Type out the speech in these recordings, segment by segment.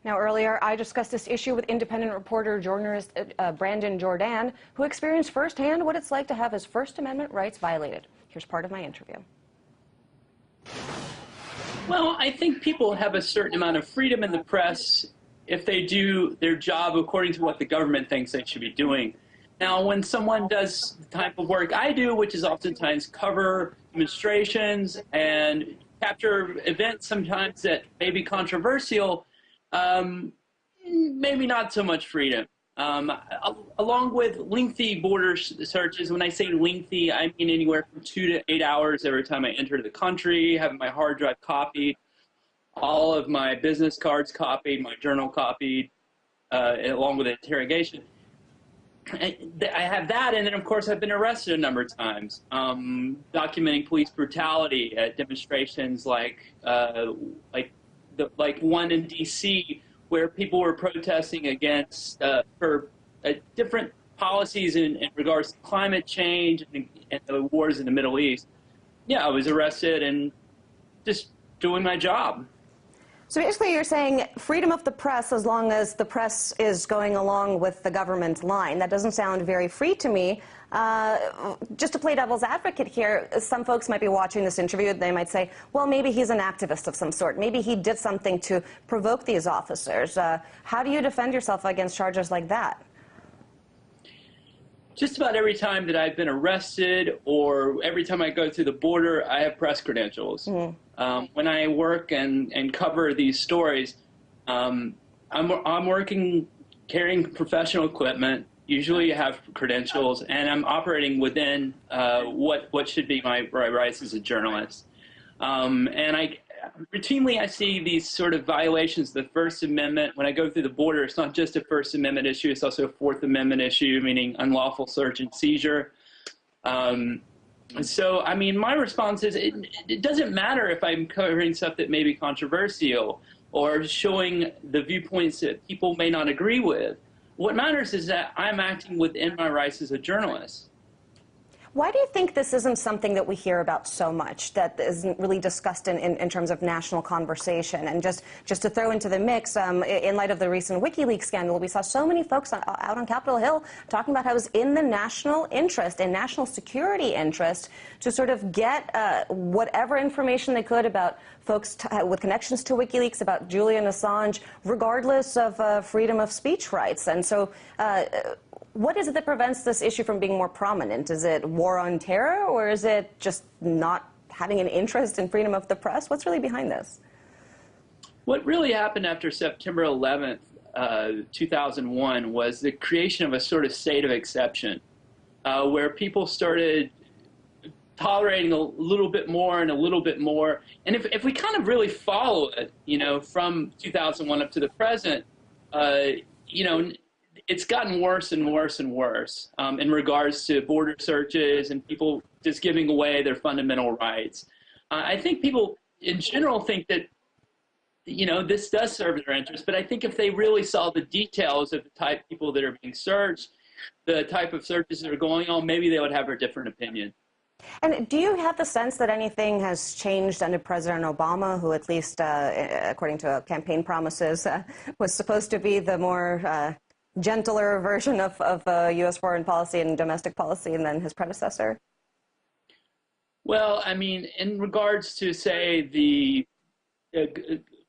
Now, earlier, I discussed this issue with independent reporter, journalist Brandon Jordan, who experienced firsthand what it's like to have his First Amendment rights violated. Here's part of my interview. Well, I think people have a certain amount of freedom in the press if they do their job according to what the government thinks they should be doing. Now, when someone does the type of work I do, which is oftentimes cover demonstrations and capture events sometimes that may be controversial, maybe not so much freedom. Along with lengthy border searches, when I say lengthy, I mean anywhere from 2 to 8 hours every time I enter the country, having my hard drive copied, all of my business cards copied, my journal copied, along with interrogation. I have that, and then of course I've been arrested a number of times, documenting police brutality at demonstrations like one in D.C. where people were protesting against different policies in regards to climate change and the wars in the Middle East. Yeah, I was arrested and just doing my job. So basically you're saying freedom of the press as long as the press is going along with the government line. That doesn't sound very free to me. Just to play devil's advocate here, some folks might be watching this interview. They might say, well, maybe he's an activist of some sort. Maybe he did something to provoke these officers. How do you defend yourself against charges like that? Just about every time that I've been arrested or every time I go through the border, I have press credentials. Mm-hmm. When I work and cover these stories, I'm working carrying professional equipment, usually have credentials, and I'm operating within what should be my rights as a journalist. And routinely I see these sort of violations of the First Amendment. When I go through the border, it's not just a First Amendment issue, it's also a Fourth Amendment issue, meaning unlawful search and seizure. So, I mean, my response is it doesn't matter if I'm covering stuff that may be controversial or showing the viewpoints that people may not agree with. What matters is that I'm acting within my rights as a journalist. Why do you think this isn't something that we hear about so much, that isn't really discussed in terms of national conversation? And just to throw into the mix, in light of the recent WikiLeaks scandal, we saw so many folks out on Capitol Hill talking about how it was in the national interest and national security interest to sort of get whatever information they could about folks with connections to WikiLeaks, about Julian Assange, regardless of freedom of speech rights. And so what is it that prevents this issue from being more prominent? Is it war on terror, or is it just not having an interest in freedom of the press? What's really behind this? What really happened after September 11th, 2001 was the creation of a sort of state of exception, where people started tolerating a little bit more and a little bit more. And if we kind of really follow it, you know, from 2001 up to the present, you know, it's gotten worse and worse and worse in regards to border searches and people just giving away their fundamental rights. I think people in general think that, you know, this does serve their interest, but I think if they really saw the details of the type of people that are being searched, the type of searches that are going on, maybe they would have a different opinion. And do you have the sense that anything has changed under President Obama, who at least, according to campaign promises, was supposed to be the more gentler version of U.S. foreign policy and domestic policy than his predecessor? Well, I mean, in regards to, say, the,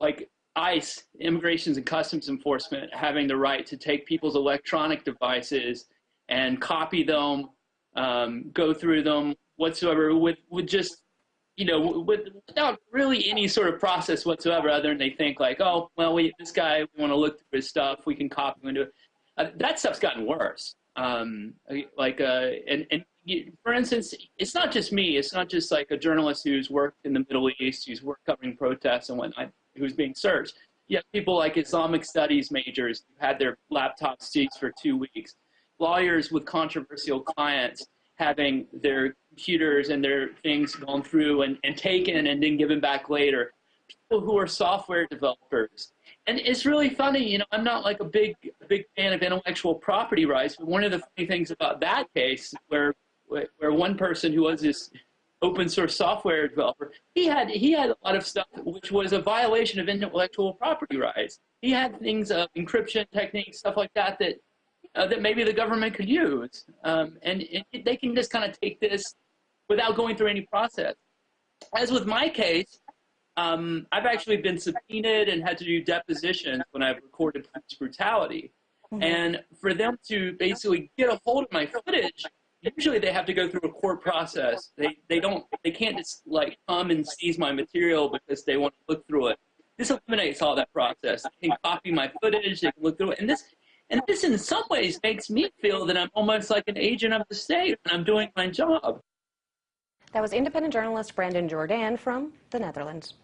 like ICE, Immigration and Customs Enforcement, having the right to take people's electronic devices and copy them, go through them whatsoever, with just, you know, without really any sort of process whatsoever, other than they think like, oh, well, this guy, we want to look through his stuff, we can copy him into it. That stuff's gotten worse. For instance, it's not just me. It's not just like a journalist who's worked in the Middle East, who's worked covering protests and whatnot, who's being searched. You have people like Islamic studies majors who had their laptops seized for 2 weeks. Lawyers with controversial clients having their computers and their things gone through and taken and then given back later. People who are software developers. And it's really funny, you know, I'm not like a big fan of intellectual property rights, but one of the funny things about that case, where one person who was this open source software developer, he had a lot of stuff which was a violation of intellectual property rights. he had things of encryption techniques, stuff like that, that maybe the government could use. And they can just kind of take this without going through any process. As with my case, I've actually been subpoenaed and had to do depositions when I've recorded police brutality. Mm-hmm. And for them to basically get a hold of my footage, usually they have to go through a court process. They can't just like come and seize my material because they want to look through it. This eliminates all that process. They can copy my footage, they can look through it. And this in some ways makes me feel that I'm almost like an agent of the state when I'm doing my job. That was independent journalist Brandon Jordan from the Netherlands.